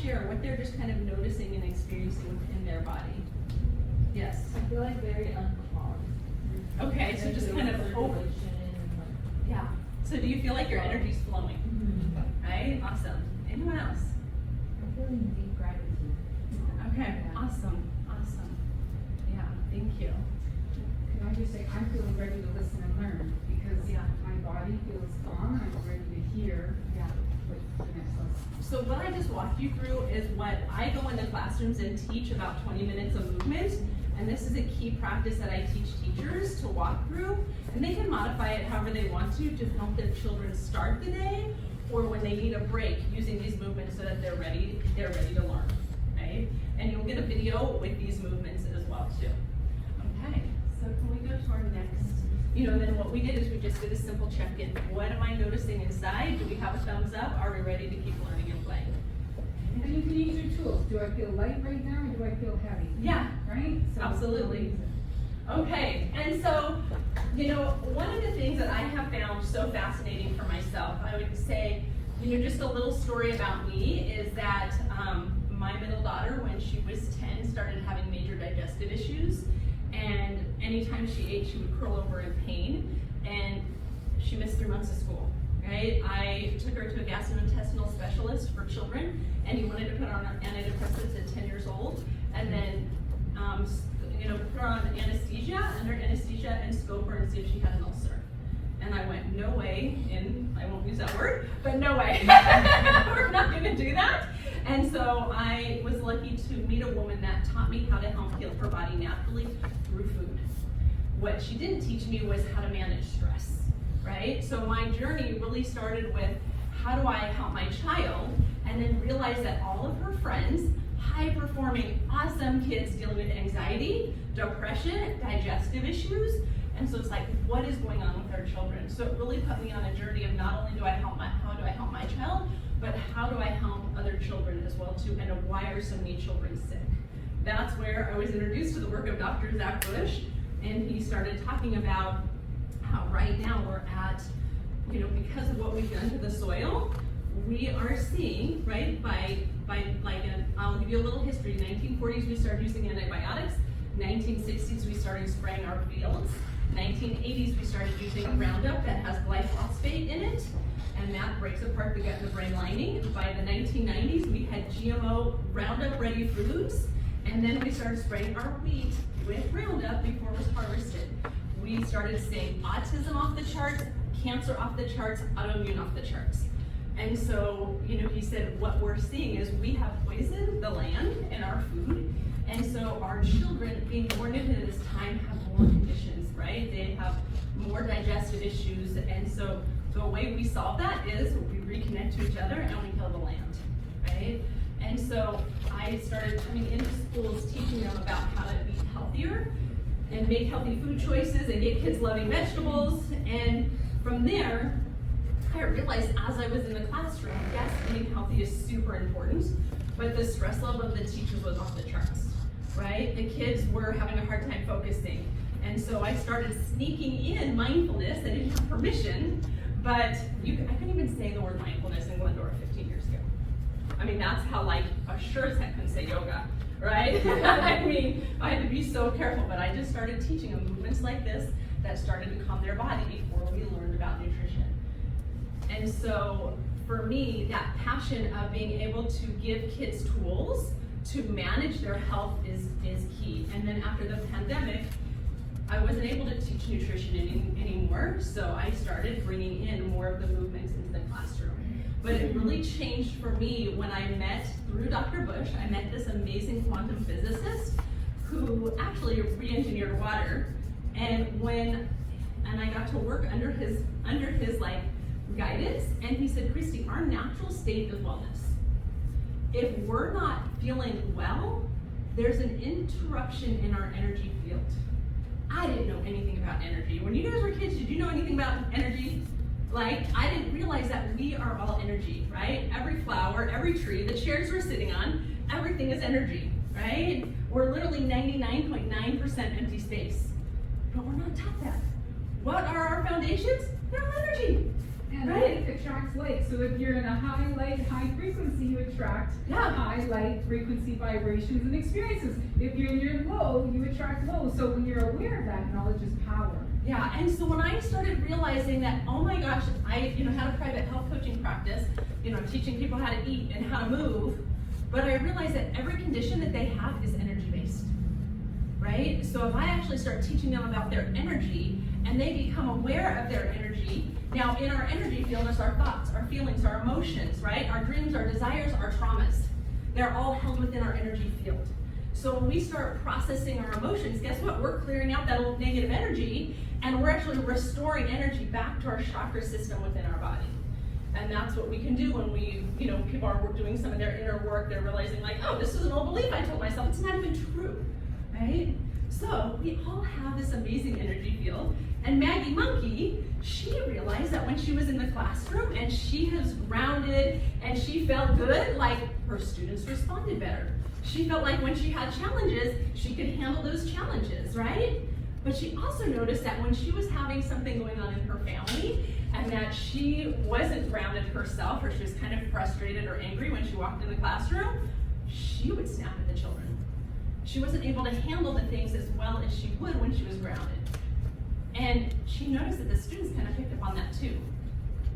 share what they're just kind of noticing and experiencing in their body. Yes. I feel like very unclogged. Okay, so just kind of open. Yeah. So do you feel like your energy's flowing? Mm-hmm. Right? Awesome. Anyone else? I'm feeling deep gratitude. Okay. Yeah. Awesome. Awesome. Yeah. Thank you. Can I just say, I'm feeling ready to listen and learn because Yeah. my body feels calm. I'm ready to hear Yeah. what the next lesson. So what I just walked you through is what I go into classrooms and teach about 20 minutes of movement. And this is a key practice that I teach teachers to walk through. And they can modify it however they want to help their children start the day or when they need a break using these movements so that they're ready to learn, right? And you'll get a video with these movements as well too. Okay, so can we go to our next? Then what we did is we just did a simple check-in. What am I noticing inside? Do we have a thumbs up? Are we ready to keep learning and playing? And you can use your tools. Do I feel light right now or do I feel heavy? Yeah. Right? So Absolutely. Okay, and so, one of the things that I have found so fascinating for myself, I would say, just a little story about me is that my middle daughter, when she was 10, started having major digestive issues. And anytime she ate, she would curl over in pain, and she missed 3 months of school, right? I took her to a gastrointestinal specialist for children, and he wanted to put her on antidepressants at 10 years old, and then, put her on anesthesia, under anesthesia, and scope her and see if she had an ulcer. And I went, no way, and I won't use that word, but no way. We're not gonna do that. And so I was lucky to meet a woman that taught me how to help heal her body naturally through food. What she didn't teach me was how to manage stress, right? So my journey really started with how do I help my child, and then realize that all of her friends, high-performing, awesome kids dealing with anxiety, depression, digestive issues, and so it's like, what is going on with our children? So it really put me on a journey of not only how do I help my child, but how do I help other children as well too, and why are so many children sick? That's where I was introduced to the work of Dr. Zach Bush, and he started talking about how right now we're at, because of what we've done to the soil, we are seeing, right, I'll give you a little history. 1940s, we started using antibiotics. 1960s, we started spraying our fields. 1980s, we started using a Roundup that has glyphosate in it, and that breaks apart the gut and the brain lining. By the 1990s, we had GMO Roundup-ready foods, and then we started spraying our wheat with Roundup before it was harvested. We started seeing autism off the charts, cancer off the charts, autoimmune off the charts. And so, he said, what we're seeing is we have poisoned the land and our food, and so our children being born into this time have more conditions, right? They have more digestive issues, and so the way we solve that is we reconnect to each other and we heal the land, right? And so I started coming into schools teaching them about how to eat healthier and make healthy food choices and get kids loving vegetables, and from there, I realized as I was in the classroom, yes, eating healthy is super important, but the stress level of the teachers was off the charts, right? The kids were having a hard time focusing. And so I started sneaking in mindfulness. I didn't have permission, but I couldn't even say the word mindfulness in Glendora 15 years ago. I mean, that's how I sure as heck couldn't say yoga, right? I mean, I had to be so careful, but I just started teaching them movements like this that started to calm their body before we learned about nutrition. And so for me, that passion of being able to give kids tools to manage their health is key. And then after the pandemic, I wasn't able to teach nutrition anymore, so I started bringing in more of the movements into the classroom. But it really changed for me when I met, through Dr. Bush, I met this amazing quantum physicist who actually re-engineered water. And I got to work under his guidance, and he said, Christy, our natural state is wellness. If we're not feeling well, there's an interruption in our energy field. I didn't know anything about energy. When you guys were kids, did you know anything about energy? I didn't realize that we are all energy, right? Every flower, every tree, the chairs we're sitting on, everything is energy, right? We're literally 99.9% empty space, but we're not taught that. What are our foundations? They're energy. And Right. like attracts like, so if you're in a high light, high frequency, you attract Yeah. high light frequency vibrations and experiences. If you're in your low, you attract low. So when you're aware of that, knowledge is power. Yeah, and so when I started realizing that, oh my gosh, I had a private health coaching practice, teaching people how to eat and how to move, but I realized that every condition that they have is energy based, right? So if I actually start teaching them about their energy and they become aware of their energy, now in our energy field is our thoughts, our feelings, our emotions, right? Our dreams, our desires, our traumas. They're all held within our energy field. So when we start processing our emotions, guess what? We're clearing out that old negative energy and we're actually restoring energy back to our chakra system within our body. And that's what we can do when people are doing some of their inner work. They're realizing like, oh, this is an old belief I told myself. It's not even true, right? So we all have this amazing energy field. And Maggie Monkey, she realized that when she was in the classroom and she was grounded and she felt good, like her students responded better. She felt like when she had challenges, she could handle those challenges, right? But she also noticed that when she was having something going on in her family and that she wasn't grounded herself, or she was kind of frustrated or angry when she walked in the classroom, she would snap at the children. She wasn't able to handle the things as well as she would when she was grounded. And she noticed that the students kind of picked up on that too.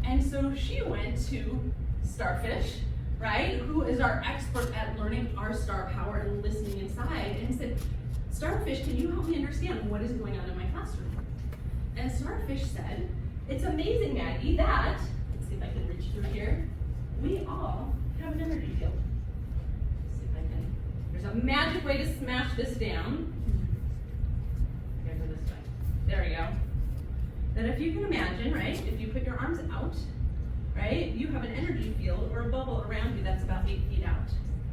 And so she went to Starfish, right, who is our expert at learning our star power and listening inside, and said, Starfish, can you help me understand what is going on in my classroom? And Starfish said, it's amazing, Maggie, that, let's see if I can reach through here, we all have an energy field. Let's see if I can, there's a magic way to smash this down. Here, go this way. There we go. That if you can imagine, right, if you put your arms out, right, you have an energy field or a bubble around you that's about 8 feet out,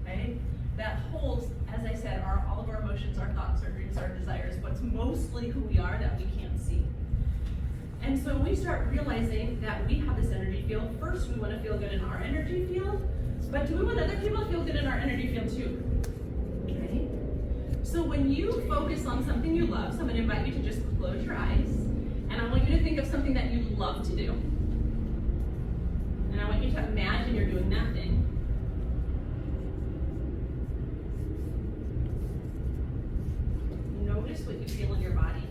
right? That holds, as I said, all of our emotions, our thoughts, our dreams, our desires, what's mostly who we are that we can't see. And so we start realizing that we have this energy field. First, we want to feel good in our energy field, but do we want other people to feel good in our energy field too? Right? So when you focus on something you love, so I'm going to invite you to just close your eyes, and I want you to think of something that you love to do. And I want you to imagine you're doing that thing. Notice what you feel in your body.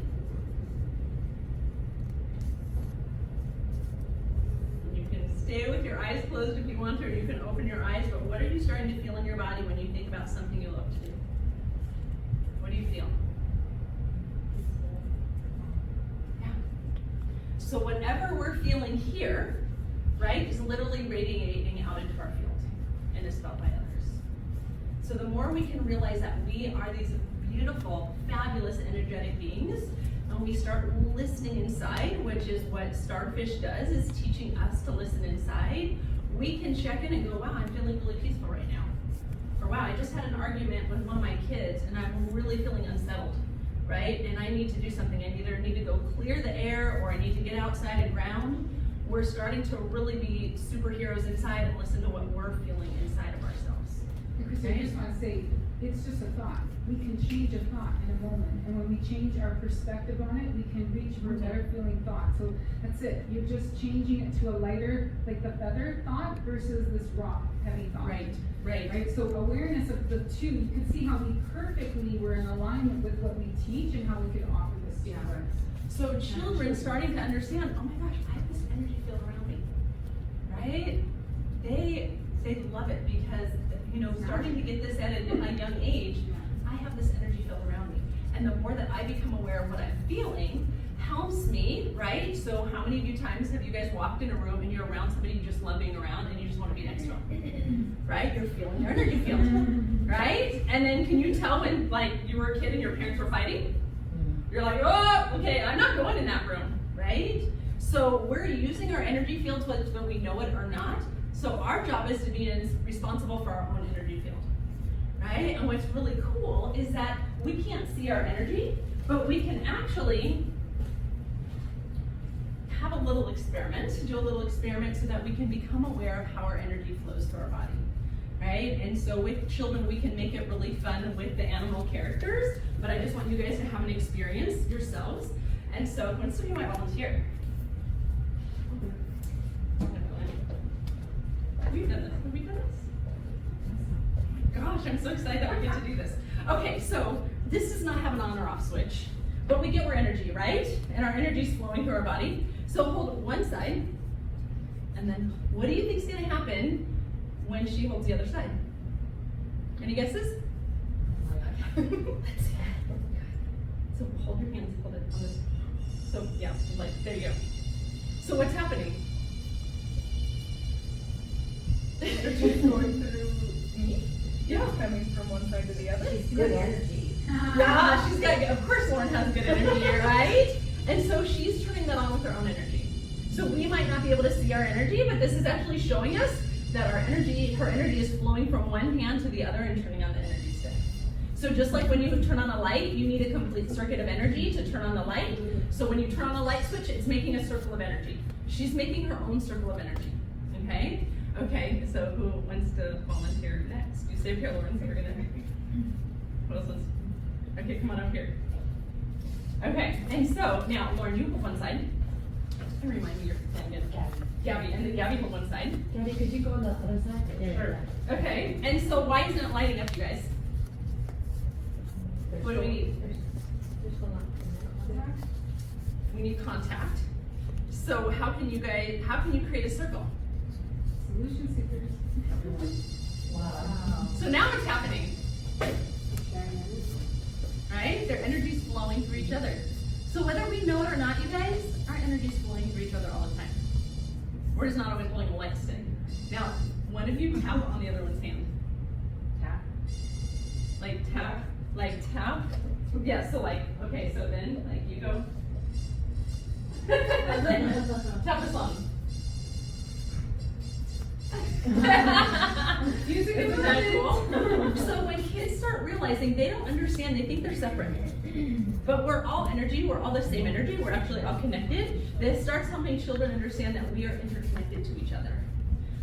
You can stay with your eyes closed if you want to, or you can open your eyes, but what are you starting to feel in your body when you think about something you love to do? What do you feel? Yeah. So whatever we're feeling here, right, is literally radiating out into our field and is felt by others. So the more we can realize that we are these beautiful, fabulous, energetic beings, and we start listening inside, which is what Starfish does, is teaching us to listen inside, we can check in and go, wow, I'm feeling really peaceful right now. Or wow, I just had an argument with one of my kids and I'm really feeling unsettled, right? And I need to do something. I either need to go clear the air or I need to get outside and ground. We're starting to really be superheroes inside and listen to what we're feeling inside of ourselves. Because I just want to say, it's just a thought. We can change a thought in a moment. And when we change our perspective on it, we can reach for a better feeling thought. So that's it. You're just changing it to a lighter, like the feather thought versus this raw, heavy thought. Right. So awareness of the two, you can see how we perfectly were in alignment with what we teach and how we could offer this to others. So children starting to understand, oh my gosh, I have this energy field around me, right? They love it because, starting to get this at a young age, I have this energy field around me. And the more that I become aware of what I'm feeling, helps me, right? So how many of you times have you guys walked in a room and you're around somebody you just love being around and you just want to be next to them, right? You're feeling your energy field, right? And then can you tell when you were a kid and your parents were fighting? You're like, oh, okay, I'm not going in that room, right? So we're using our energy fields whether we know it or not. So our job is to be responsible for our own energy field, right? And what's really cool is that we can't see our energy, but we can actually have a little experiment, do a little experiment so that we can become aware of how our energy flows through our body, right? And so with children, we can make it really fun with the animal characters, but I just want you guys to have an experience yourselves. And so, when some of you might volunteer. gosh, I'm so excited that we get to do this. Okay, so this does not have an on or off switch, but we get more energy, right? And our energy is flowing through our body. So hold one side, and then what do you think is going to happen when she holds the other side? Any guesses? Let's see. So hold your hands, hold it on this. So yeah, like there you go. So what's happening? Energy going through me. Yeah. Coming from one side to the other. Good energy. Yeah, she's got, of course Lauren has good energy, right? And so she's turning that on with her own energy. So we might not be able to see our energy, but this is actually showing us that her energy is flowing from one hand to the other and turning on the energy stick. So just like when you turn on a light, you need a complete circuit of energy to turn on the light. So when you turn on the light switch, it's making a circle of energy. She's making her own circle of energy, okay? Okay, so who wants to volunteer next? You stay up here, Lauren, so you're gonna, what else wants? Okay, come on up here. Okay, and so now, Lauren, you hold one side. And remind me your name again. Gabby, and then Gabby hold one side. Gabby, could you go on the other side? There Sure. Okay, and so why isn't it lighting up, you guys? What do we need? There's a lot in there. We need contact. So how can you create a circle? Solution seekers. Wow. So now what's happening? Right? Their energy's flowing through each other. So whether we know it or not, you guys, our energy's flowing through each other all the time. We're just not always holding a light stick. Now, one of you tap on the other one's hand. Tap. Like tap. Like tap. Yeah, so like, okay, so then, like you go. Tap this on. Music is Isn't that cool? So when kids start realizing they don't understand, they think they're separate. But we're all energy, we're all the same energy, we're actually all connected. This starts helping children understand that we are interconnected to each other.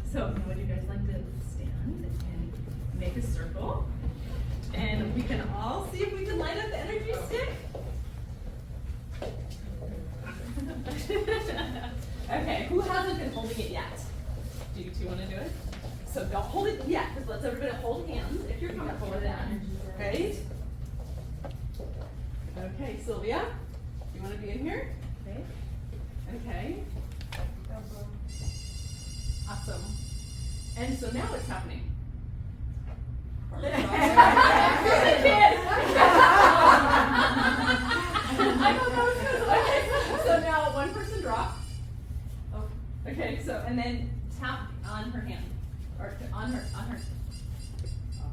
So would you guys like to stand and make a circle? And we can all see if we can light up the energy stick. Okay, who hasn't been holding it yet? Do you two want to do it? So don't hold it yet, because let's everybody hold hands if you're comfortable with that. Right? Okay, Sylvia, you want to be in here? Okay. Okay. Awesome. And so now what's happening? Okay, so now one person drop. Oh, okay, so and then tap on her hand. Or on her. Oh,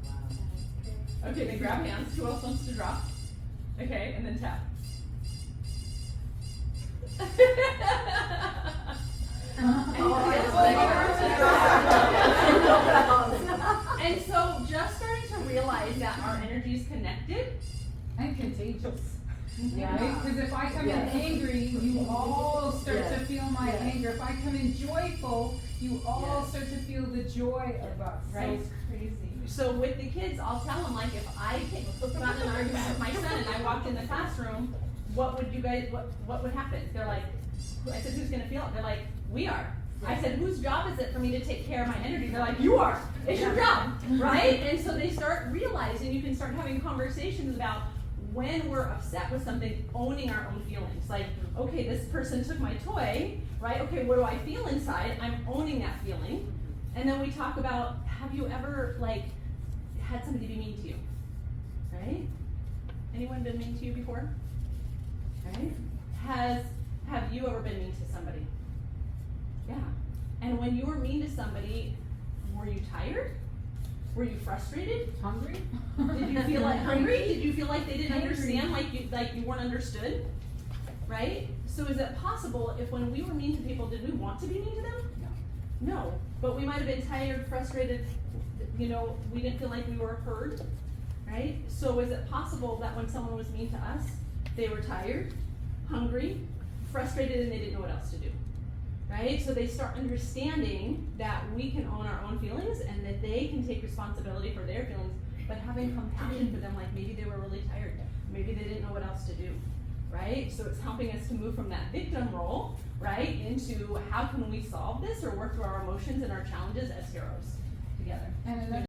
wow. Okay, then grab hands. Who else wants to drop? Okay, and then tap. And so just starting to realize that our energy is connected. And contagious. Yeah. Right? Because if I come Yes. in angry, you all start to Yes. feel my Yes. anger. If I come in joyful, you all Yes. start to feel the joy of us. Right. So it's crazy. So with the kids, I'll tell them, like, if I got in an argument with my son and I walked in the classroom, what would happen? They're like, I said, who's gonna feel it? They're like, we are. I said, whose job is it for me to take care of my energy? They're like, you are. It's your job, right? And so they start realizing, you can start having conversations about when we're upset with something, owning our own feelings. Like, okay, this person took my toy, right? Okay, what do I feel inside? I'm owning that feeling. And then we talk about, have you ever, like, had somebody be mean to you? Right? Anyone been mean to you before? Right? Have you ever been mean to somebody? Yeah. And when you were mean to somebody, were you tired? Were you frustrated? Hungry? Did you feel like hungry? Did you feel like they didn't Hungry. understand, like you weren't understood? Right? So is it possible if when we were mean to people, did we want to be mean to them? No. But we might have been tired, frustrated, we didn't feel like we were heard, right? So is it possible that when someone was mean to us, they were tired, hungry, frustrated, and they didn't know what else to do? Right? So they start understanding that we can own our own feelings and that they can take responsibility for their feelings, but having compassion for them, like maybe they were really tired, maybe they didn't know what else to do, right? So it's helping us to move from that victim role, right, into how can we solve this or work through our emotions and our challenges as heroes.